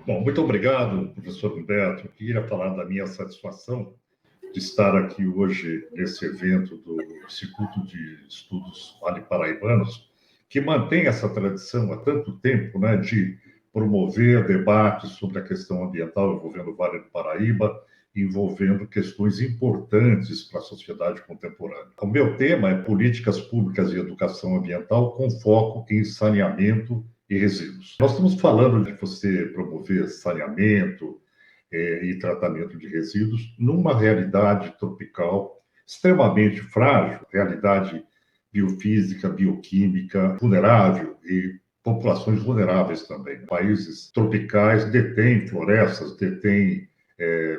Bom, muito obrigado, professor Humberto. Eu queria falar da minha satisfação de estar aqui hoje nesse evento do Instituto de Estudos Vale-Paraibanos, que mantém essa tradição há tanto tempo, né, de promover debates sobre a questão ambiental envolvendo o Vale do Paraíba, envolvendo questões importantes para a sociedade contemporânea. O meu tema é políticas públicas de educação ambiental com foco em saneamento e resíduos. Nós estamos falando de você promover saneamento e tratamento de resíduos numa realidade tropical extremamente frágil, realidade biofísica, bioquímica vulnerável e populações vulneráveis também. Países tropicais detêm florestas, detêm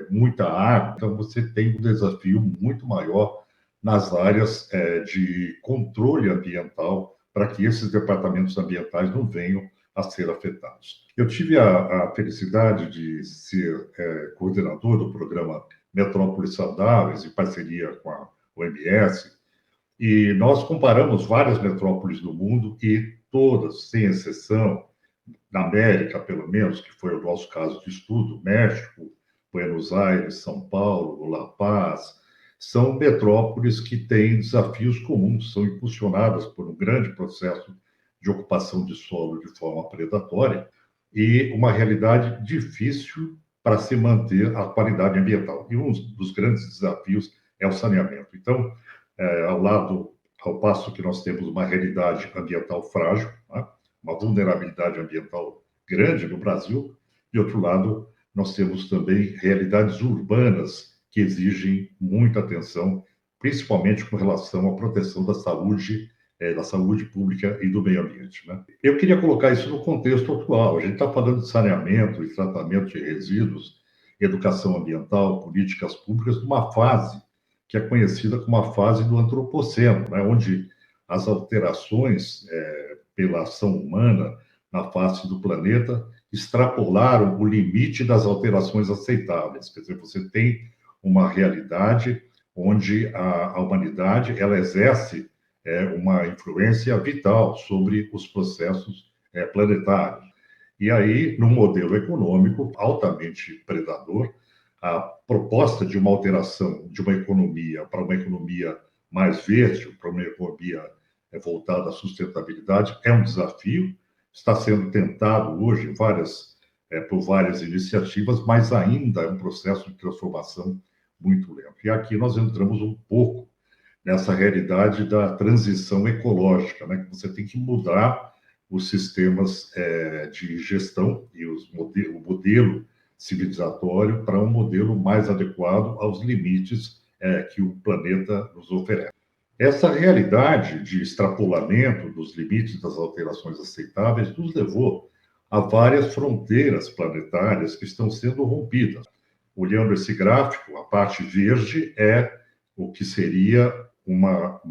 muita água, então você tem um desafio muito maior nas áreas de controle ambiental para que esses departamentos ambientais não venham a ser afetados. Eu tive a felicidade de ser coordenador do programa Metrópolis Saudáveis, em parceria com a OMS, e nós comparamos várias metrópoles do mundo e todas, sem exceção, na América, pelo menos, que foi o nosso caso de estudo, México, Buenos Aires, São Paulo, La Paz, são metrópoles que têm desafios comuns, são impulsionadas por um grande processo de ocupação de solo de forma predatória e uma realidade difícil para se manter a qualidade ambiental. E um dos grandes desafios é o saneamento. Então, ao passo que nós temos uma realidade ambiental frágil, né? Uma vulnerabilidade ambiental grande no Brasil, de outro lado, nós temos também realidades urbanas que exigem muita atenção, principalmente com relação à proteção da saúde pública e do meio ambiente, né? Eu queria colocar isso no contexto atual. A gente está falando de saneamento e tratamento de resíduos, educação ambiental, políticas públicas, numa fase que é conhecida como a fase do antropoceno, né? Onde as alterações pela ação humana na face do planeta extrapolaram o limite das alterações aceitáveis. Quer dizer, você tem uma realidade onde a humanidade ela exerce uma influência vital sobre os processos planetários. E aí, no modelo econômico altamente predador, a proposta de uma alteração de uma economia para uma economia mais verde, para uma economia voltada à sustentabilidade, é um desafio, está sendo tentado hoje por várias iniciativas, mas ainda é um processo de transformação muito lento. E aqui nós entramos um pouco nessa realidade da transição ecológica, né? Que você tem que mudar os sistemas de gestão e o modelo civilizatório para um modelo mais adequado aos limites que o planeta nos oferece. Essa realidade de extrapolamento dos limites das alterações aceitáveis nos levou a várias fronteiras planetárias que estão sendo rompidas. Olhando esse gráfico, a parte verde é o que seria uma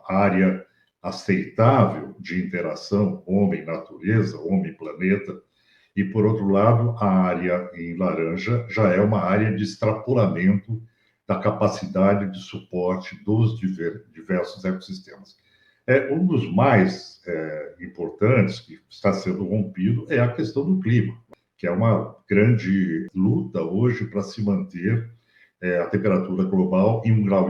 área aceitável de interação homem-natureza, homem-planeta, e, por outro lado, a área em laranja já é uma área de extrapolamento da capacidade de suporte dos diversos ecossistemas. Um dos mais importantes que está sendo rompido é a questão do clima, que é uma grande luta hoje para se manter a temperatura global em 1,5 grau.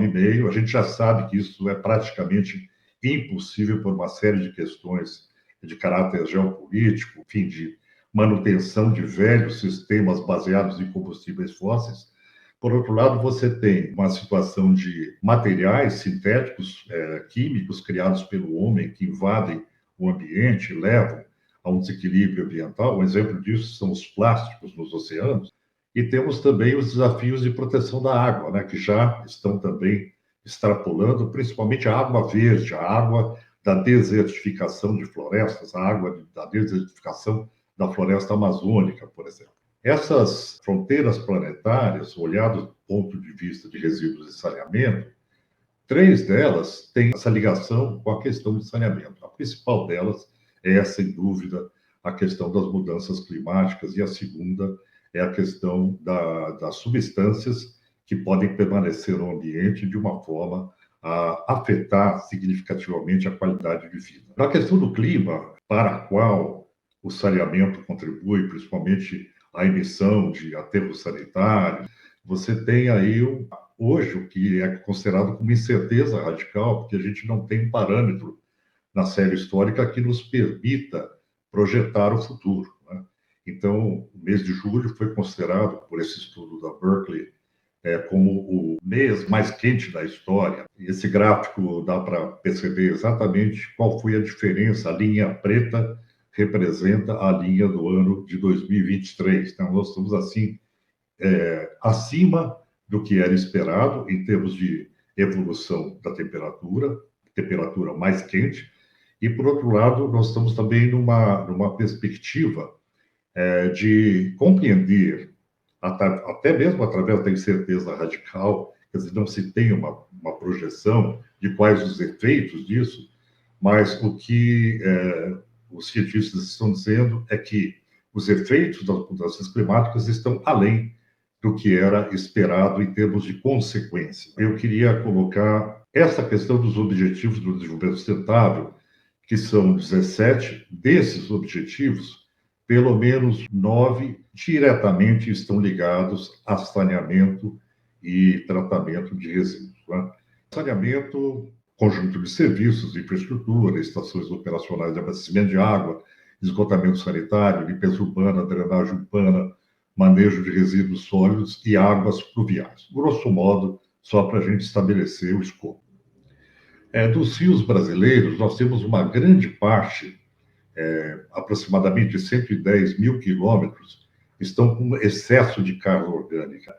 A gente já sabe que isso é praticamente impossível por uma série de questões de caráter geopolítico, enfim, de manutenção de velhos sistemas baseados em combustíveis fósseis. Por outro lado, você tem uma situação de materiais sintéticos, químicos criados pelo homem que invadem o ambiente e levam a um desequilíbrio ambiental. Um exemplo disso são os plásticos nos oceanos. E temos também os desafios de proteção da água, né, que já estão também extrapolando, principalmente a água verde, a água da desertificação de florestas, a água da desertificação da floresta amazônica, por exemplo. Essas fronteiras planetárias, olhado do ponto de vista de resíduos e saneamento, 3 delas têm essa ligação com a questão de saneamento. A principal delas é, sem dúvida, a questão das mudanças climáticas, e a segunda é a questão das substâncias que podem permanecer no ambiente de uma forma a afetar significativamente a qualidade de vida. Na questão do clima, para a qual o saneamento contribui, principalmente a emissão de aterros sanitários. Você tem aí, hoje, o que é considerado como incerteza radical, porque a gente não tem um parâmetro na série histórica que nos permita projetar o futuro, né? Então, o mês de julho foi considerado, por esse estudo da Berkeley, como o mês mais quente da história. E esse gráfico dá para perceber exatamente qual foi a diferença. A linha preta representa a linha do ano de 2023. Então, nós estamos, assim, acima do que era esperado em termos de evolução da temperatura mais quente. E, por outro lado, nós estamos também numa perspectiva de compreender, até mesmo através da incerteza radical, quer dizer, não se tem uma projeção de quais os efeitos disso, mas o que os cientistas estão dizendo é que os efeitos das mudanças climáticas estão além do que era esperado em termos de consequência. Eu queria colocar essa questão dos objetivos do desenvolvimento sustentável, que são 17 desses objetivos, pelo menos 9 diretamente estão ligados a saneamento e tratamento de resíduos, né? Saneamento, conjunto de serviços, infraestrutura, estações operacionais de abastecimento de água, esgotamento sanitário, limpeza urbana, drenagem urbana, manejo de resíduos sólidos e águas pluviais. Grosso modo, só para a gente estabelecer o escopo. Dos rios brasileiros, nós temos uma grande parte, aproximadamente 110 mil quilômetros, estão com excesso de carga orgânica,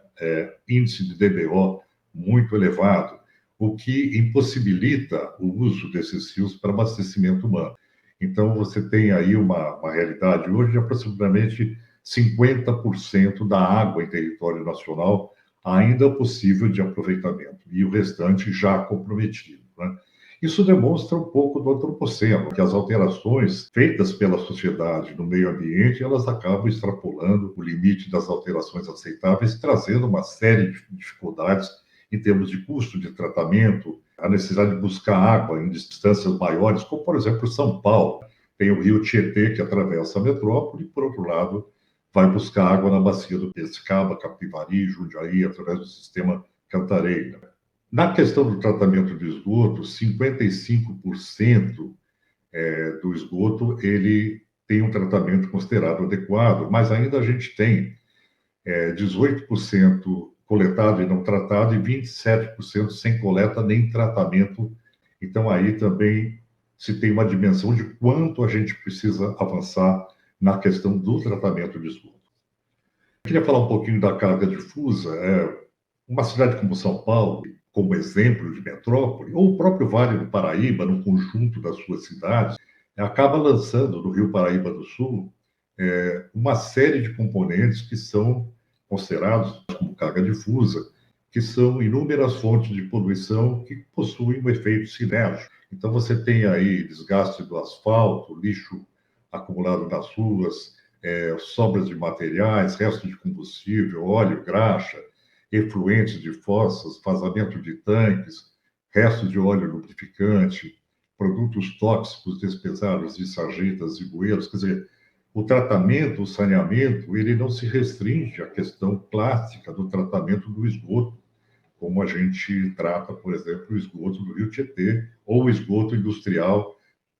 índice de DBO muito elevado, o que impossibilita o uso desses rios para abastecimento humano. Então, você tem aí uma realidade hoje de aproximadamente 50% da água em território nacional ainda possível de aproveitamento, e o restante já comprometido, né? Isso demonstra um pouco do antropoceno, que as alterações feitas pela sociedade no meio ambiente, elas acabam extrapolando o limite das alterações aceitáveis, trazendo uma série de dificuldades em termos de custo de tratamento, a necessidade de buscar água em distâncias maiores, como, por exemplo, São Paulo. Tem o rio Tietê, que atravessa a metrópole, e, por outro lado, vai buscar água na bacia do Piracicaba, Capivari, Jundiaí, através do sistema Cantareira. Na questão do tratamento de esgoto, 55% do esgoto ele tem um tratamento considerado adequado, mas ainda a gente tem 18% coletado e não tratado e 27% sem coleta nem tratamento. Então, aí também se tem uma dimensão de quanto a gente precisa avançar na questão do tratamento de esgoto. Eu queria falar um pouquinho da carga difusa. Uma cidade como São Paulo, como exemplo de metrópole, ou o próprio Vale do Paraíba, no conjunto das suas cidades, acaba lançando no Rio Paraíba do Sul uma série de componentes que são considerados como carga difusa, que são inúmeras fontes de poluição que possuem um efeito sinérgico. Então, você tem aí desgaste do asfalto, lixo acumulado nas ruas, sobras de materiais, restos de combustível, óleo, graxa, efluentes de fossas, vazamento de tanques, restos de óleo lubrificante, produtos tóxicos despejados de sarjetas e bueiros. Quer dizer, o tratamento, o saneamento, ele não se restringe à questão clássica do tratamento do esgoto, como a gente trata, por exemplo, o esgoto do Rio Tietê ou o esgoto industrial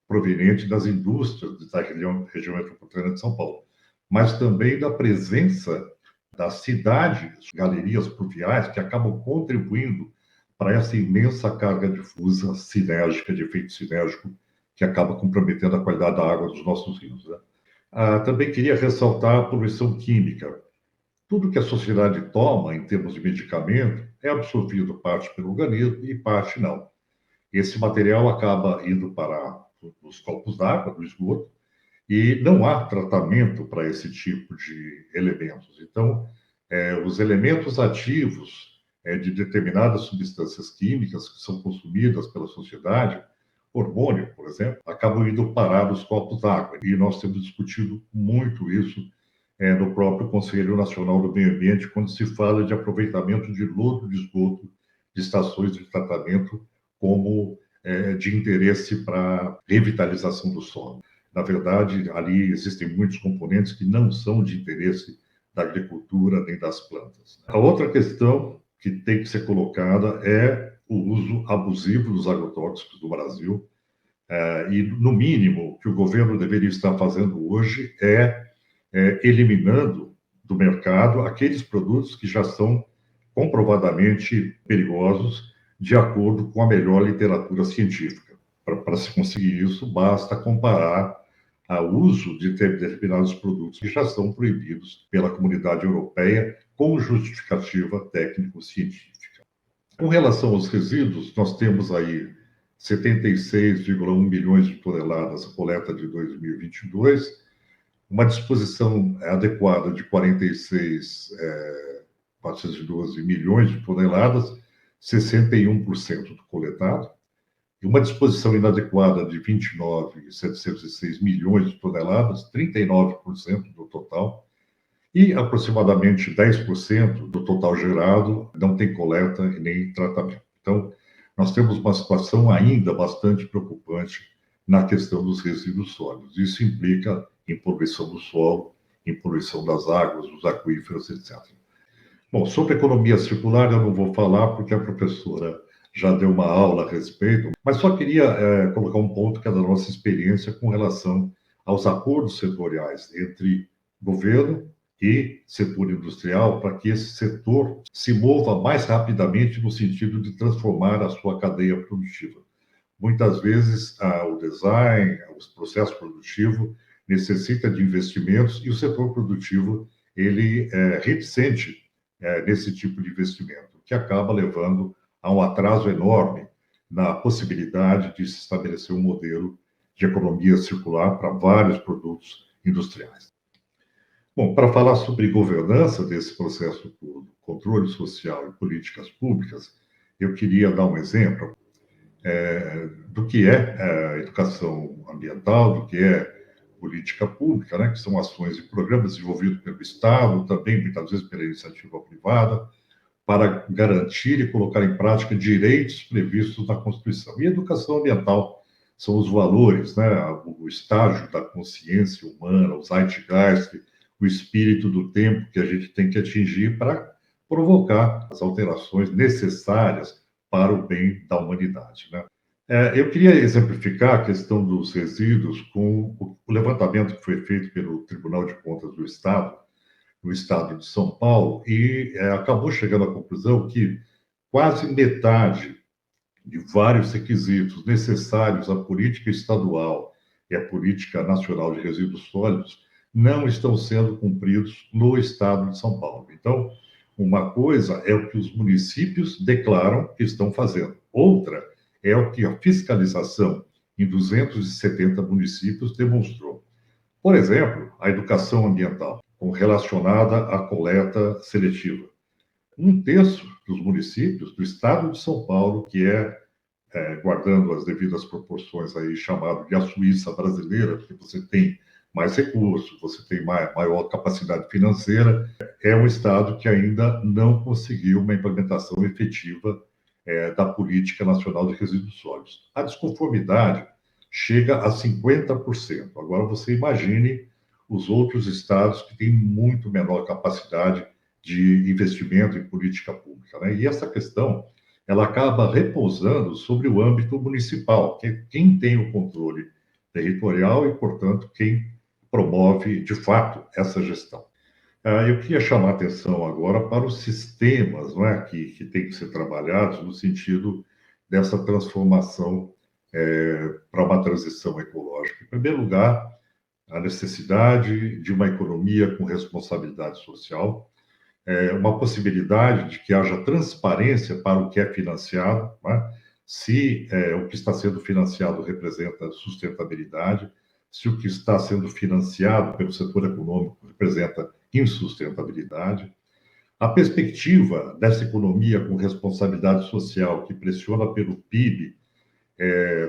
proveniente das indústrias da região metropolitana de São Paulo, mas também da presença das cidades, galerias pluviais, que acabam contribuindo para essa imensa carga difusa sinérgica, de efeito sinérgico, que acaba comprometendo a qualidade da água dos nossos rios, né? Também queria ressaltar a poluição química. Tudo que a sociedade toma em termos de medicamento é absorvido parte pelo organismo e parte não. Esse material acaba indo para os copos d'água, do esgoto, e não há tratamento para esse tipo de elementos. Então, os elementos ativos de determinadas substâncias químicas que são consumidas pela sociedade, hormônio, por exemplo, acabam indo parar nos copos d'água. E nós temos discutido muito isso no próprio Conselho Nacional do Meio Ambiente, quando se fala de aproveitamento de lodo de esgoto de estações de tratamento como de interesse para revitalização do solo. Na verdade, ali existem muitos componentes que não são de interesse da agricultura nem das plantas. A outra questão que tem que ser colocada é o uso abusivo dos agrotóxicos no Brasil. E, no mínimo, o que o governo deveria estar fazendo hoje é eliminando do mercado aqueles produtos que já são comprovadamente perigosos, de acordo com a melhor literatura científica. Para se conseguir isso, basta comparar o uso de determinados produtos que já são proibidos pela comunidade europeia com justificativa técnico-científica. Com relação aos resíduos, nós temos aí 76,1 bilhões de toneladas a coleta de 2022, uma disposição adequada de 412 milhões de toneladas, 61% do coletado, e uma disposição inadequada de 29,706 milhões de toneladas, 39% do total, e aproximadamente 10% do total gerado não tem coleta e nem tratamento. Então, nós temos uma situação ainda bastante preocupante na questão dos resíduos sólidos. Isso implica em poluição do solo, em poluição das águas, dos aquíferos, etc. Bom, sobre economia circular eu não vou falar porque a professora já deu uma aula a respeito, mas só queria colocar um ponto que é da nossa experiência com relação aos acordos setoriais entre governo e setor industrial, para que esse setor se mova mais rapidamente no sentido de transformar a sua cadeia produtiva. Muitas vezes, o design, os processos produtivos necessita de investimentos e o setor produtivo ele é reticente nesse tipo de investimento, que acaba levando a um atraso enorme na possibilidade de se estabelecer um modelo de economia circular para vários produtos industriais. Bom, para falar sobre governança desse processo todo, controle social e políticas públicas, eu queria dar um exemplo do que é educação ambiental, do que é política pública, né, que são ações e programas desenvolvidos pelo Estado, também muitas vezes pela iniciativa privada, para garantir e colocar em prática direitos previstos na Constituição. E educação ambiental são os valores, né, o estágio da consciência humana, o zeitgeist, o espírito do tempo que a gente tem que atingir para provocar as alterações necessárias para o bem da humanidade, né? Eu queria exemplificar a questão dos resíduos com o levantamento que foi feito pelo Tribunal de Contas do Estado, no estado de São Paulo, e acabou chegando à conclusão que quase metade de vários requisitos necessários à política estadual e à política nacional de resíduos sólidos não estão sendo cumpridos no estado de São Paulo. Então, uma coisa é o que os municípios declaram que estão fazendo, outra é o que a fiscalização em 270 municípios demonstrou. Por exemplo, a educação ambiental, relacionada à coleta seletiva. Um terço dos municípios do estado de São Paulo, que guardando as devidas proporções aí, chamado de a Suíça brasileira, porque você tem mais recursos, você tem maior capacidade financeira, é um estado que ainda não conseguiu uma implementação efetiva da Política Nacional de Resíduos Sólidos. A desconformidade chega a 50%. Agora, você imagine os outros estados que têm muito menor capacidade de investimento em política pública, né? E essa questão, ela acaba repousando sobre o âmbito municipal, que é quem tem o controle territorial e, portanto, quem promove, de fato, essa gestão. Eu queria chamar a atenção agora para os sistemas, não é, que têm que ser trabalhados no sentido dessa transformação para uma transição ecológica. Em primeiro lugar, a necessidade de uma economia com responsabilidade social, uma possibilidade de que haja transparência para o que é financiado, né? Se o que está sendo financiado representa sustentabilidade, se o que está sendo financiado pelo setor econômico representa insustentabilidade. A perspectiva dessa economia com responsabilidade social, que pressiona pelo PIB,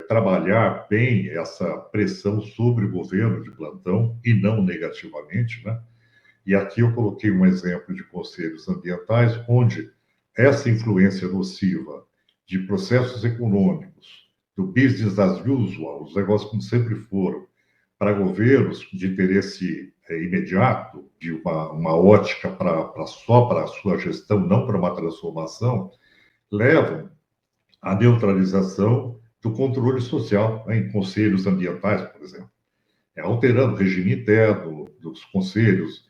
trabalhar bem essa pressão sobre o governo de plantão e não negativamente, né? E aqui eu coloquei um exemplo de conselhos ambientais, onde essa influência nociva de processos econômicos, do business as usual, os negócios como sempre foram, para governos de interesse imediato, de uma ótica só para a sua gestão, não para uma transformação, levam à neutralização do controle social, né, em conselhos ambientais, por exemplo, alterando o regime interno dos conselhos,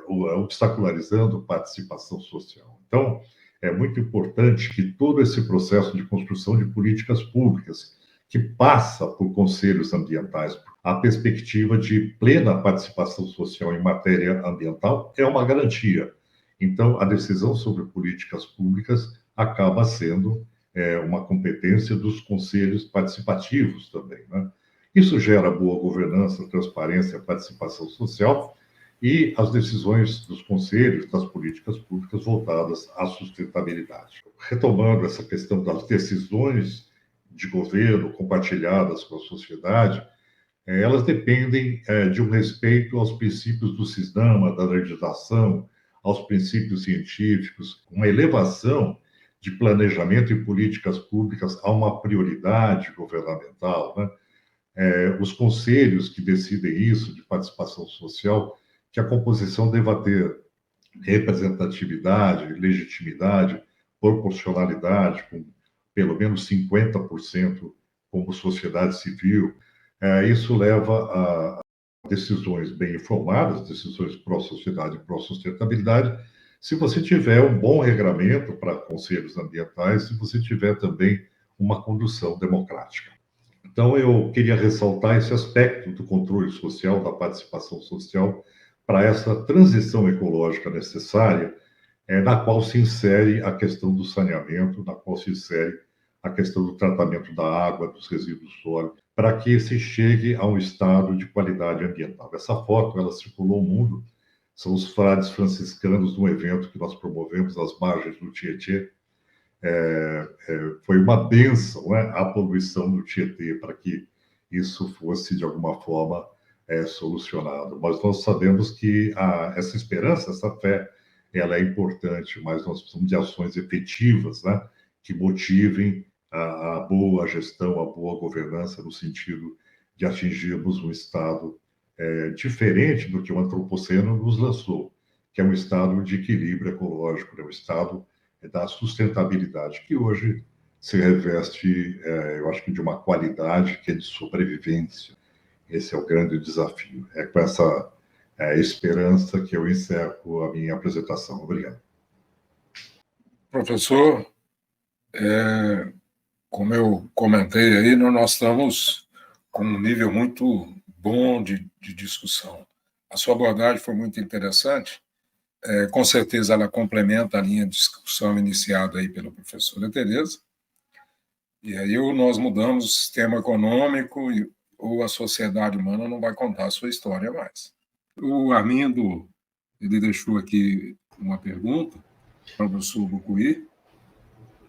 obstacularizando participação social. Então, é muito importante que todo esse processo de construção de políticas públicas, que passa por conselhos ambientais, a perspectiva de plena participação social em matéria ambiental é uma garantia. Então, a decisão sobre políticas públicas acaba sendo uma competência dos conselhos participativos também, né? Isso gera boa governança, transparência, participação social e as decisões dos conselhos, das políticas públicas voltadas à sustentabilidade. Retomando essa questão das decisões de governo compartilhadas com a sociedade, elas dependem de um respeito aos princípios do cisdama, da legislação, aos princípios científicos, uma elevação de planejamento e políticas públicas a uma prioridade governamental, né? Os conselhos que decidem isso, de participação social, que a composição deva ter representatividade, legitimidade, proporcionalidade, com pelo menos 50% como sociedade civil. Isso leva a decisões bem informadas, decisões pró-sociedade e pró-sustentabilidade, se você tiver um bom regramento para conselhos ambientais, se você tiver também uma condução democrática. Então, eu queria ressaltar esse aspecto do controle social, da participação social, para essa transição ecológica necessária, na qual se insere a questão do saneamento, na qual se insere a questão do tratamento da água, dos resíduos sólidos, para que se chegue a um estado de qualidade ambiental. Essa foto, ela circulou o mundo, são os frades franciscanos num evento que nós promovemos às margens do Tietê. Foi uma bênção, né, a poluição do Tietê, para que isso fosse, de alguma forma, solucionado. Mas nós sabemos que essa esperança, essa fé, ela é importante, mas nós precisamos de ações efetivas, né, que motivem a boa gestão, a boa governança, no sentido de atingirmos um estado diferente do que o antropoceno nos lançou, que é um estado de equilíbrio ecológico, um estado da sustentabilidade, que hoje se reveste, eu acho que de uma qualidade que é de sobrevivência. Esse é o grande desafio. É com essa esperança que eu encerro a minha apresentação. Obrigado. Professor, como eu comentei aí, nós estamos com um nível muito bom de discussão. A sua abordagem foi muito interessante. Com certeza ela complementa a linha de discussão iniciada aí pela professora Tereza. E aí nós mudamos o sistema econômico ou a sociedade humana não vai contar a sua história mais. O Armindo, ele deixou aqui uma pergunta para o professor Bucuí.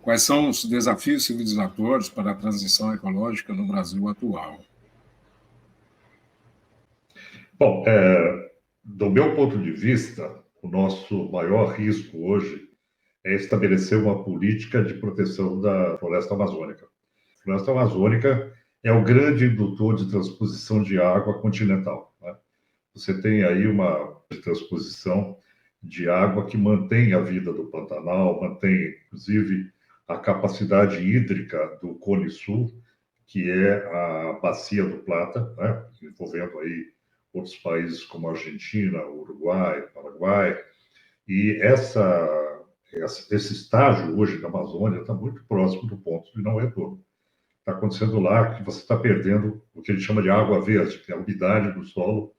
Quais são os desafios civilizatórios para a transição ecológica no Brasil atual? Bom, do meu ponto de vista, o nosso maior risco hoje é estabelecer uma política de proteção da floresta amazônica. A floresta amazônica é o grande indutor de transposição de água continental, né? Você tem aí uma transposição de água que mantém a vida do Pantanal, mantém, inclusive, a capacidade hídrica do Cone Sul, que é a Bacia do Plata, né? Envolvendo aí outros países como Argentina, Uruguai, Paraguai. E esse estágio hoje da Amazônia está muito próximo do ponto de não retorno. Está acontecendo lá que você está perdendo o que a gente chama de água verde, que é a umidade do solo,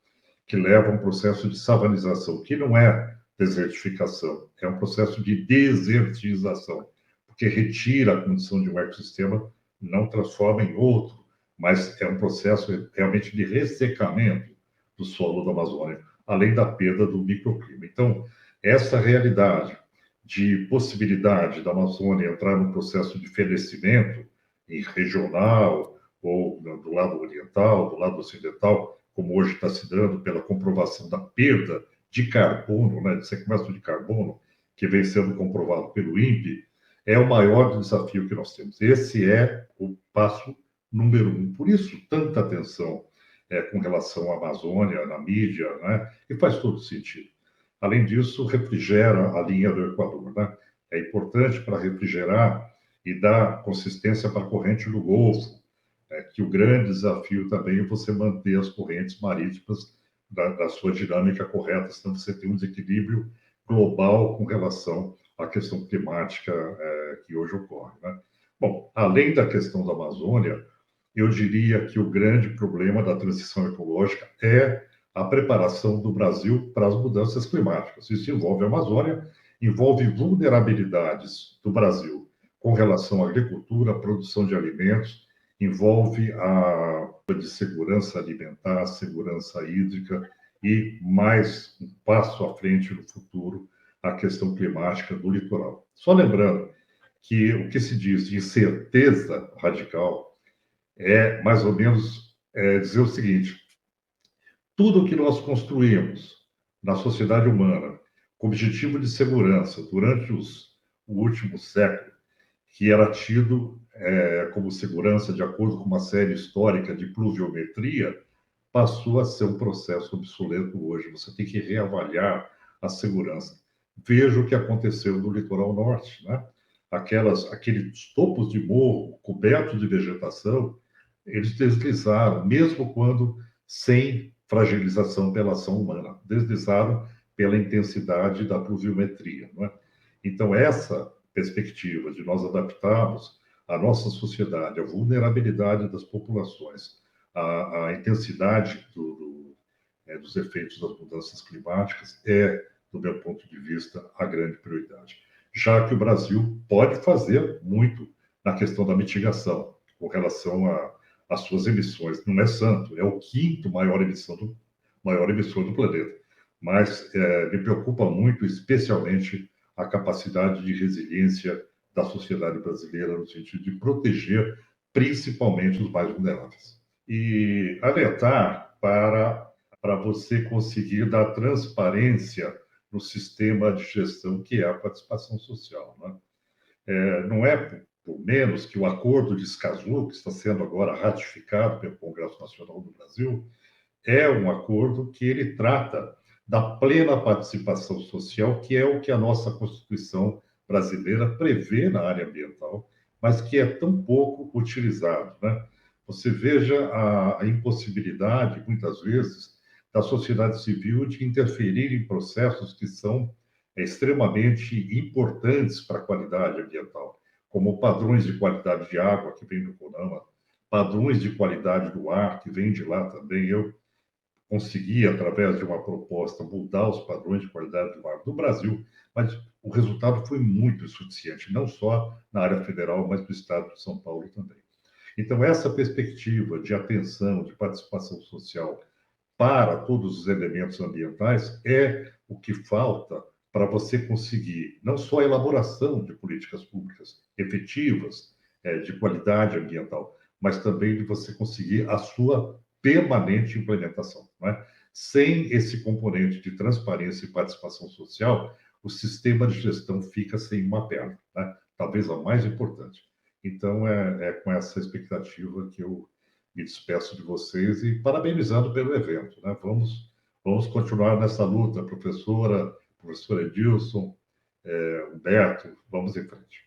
que leva a um processo de savanização, que não é desertificação, é um processo de desertização, porque retira a condição de um ecossistema, não transforma em outro, mas é um processo realmente de ressecamento do solo da Amazônia, além da perda do microclima. Então, essa realidade de possibilidade da Amazônia entrar num processo de fenecimento regional ou do lado oriental, do lado ocidental, como hoje está se dando pela comprovação da perda de carbono, né, de sequestro de carbono, que vem sendo comprovado pelo INPE, é o maior desafio que nós temos. Esse é o passo número 1. Por isso, tanta atenção. com relação à Amazônia, na mídia, né? E faz todo sentido. Além disso, refrigera a linha do Equador, né? É importante para refrigerar e dar consistência para a corrente do Golfo, que o grande desafio também é você manter as correntes marítimas da sua dinâmica correta, senão você tem um desequilíbrio global com relação à questão climática que hoje ocorre, né? Bom, além da questão da Amazônia, eu diria que o grande problema da transição ecológica é a preparação do Brasil para as mudanças climáticas. Isso envolve a Amazônia, envolve vulnerabilidades do Brasil com relação à agricultura, à produção de alimentos, envolve a de segurança alimentar, segurança hídrica e, mais um passo à frente no futuro, a questão climática do litoral. Só lembrando que o que se diz de incerteza radical é mais ou menos dizer o seguinte: tudo que nós construímos na sociedade humana com objetivo de segurança durante o último século, que era tido como segurança de acordo com uma série histórica de pluviometria, passou a ser um processo obsoleto hoje. Você tem que reavaliar a segurança. Veja o que aconteceu no litoral norte, né? Aqueles topos de morro cobertos de vegetação, eles deslizaram, mesmo quando sem fragilização pela ação humana, deslizaram pela intensidade da pluviometria, não é? Então, essa perspectiva de nós adaptarmos a nossa sociedade, a vulnerabilidade das populações, a intensidade dos efeitos das mudanças climáticas do meu ponto de vista, a grande prioridade. Já que o Brasil pode fazer muito na questão da mitigação, com relação às suas emissões. Não é santo, é o quinto maior emissor do planeta. Mas me preocupa muito, especialmente, a capacidade de resiliência da sociedade brasileira, no sentido de proteger principalmente os mais vulneráveis. E alertar para você conseguir dar transparência no sistema de gestão que é a participação social, né? Não é por menos que o Acordo de Escazú, que está sendo agora ratificado pelo Congresso Nacional do Brasil, é um acordo que ele trata da plena participação social, que é o que a nossa Constituição brasileira prevê na área ambiental, mas que é tão pouco utilizado, né? Você veja a impossibilidade, muitas vezes, da sociedade civil de interferir em processos que são extremamente importantes para a qualidade ambiental, como padrões de qualidade de água, que vem do CONAMA, padrões de qualidade do ar, que vem de lá também. Eu consegui, através de uma proposta, mudar os padrões de qualidade do ar do Brasil, mas o resultado foi muito insuficiente, não só na área federal, mas no estado de São Paulo também. Então, essa perspectiva de atenção, de participação social para todos os elementos ambientais é o que falta para você conseguir não só a elaboração de políticas públicas efetivas, de qualidade ambiental, mas também de você conseguir a sua permanente implementação, né? Sem esse componente de transparência e participação social, o sistema de gestão fica sem uma perna, né? Talvez a mais importante. Então, é com essa expectativa que eu me despeço de vocês e parabenizando pelo evento, né? Vamos continuar nessa luta, professora Edilson, Humberto, vamos em frente.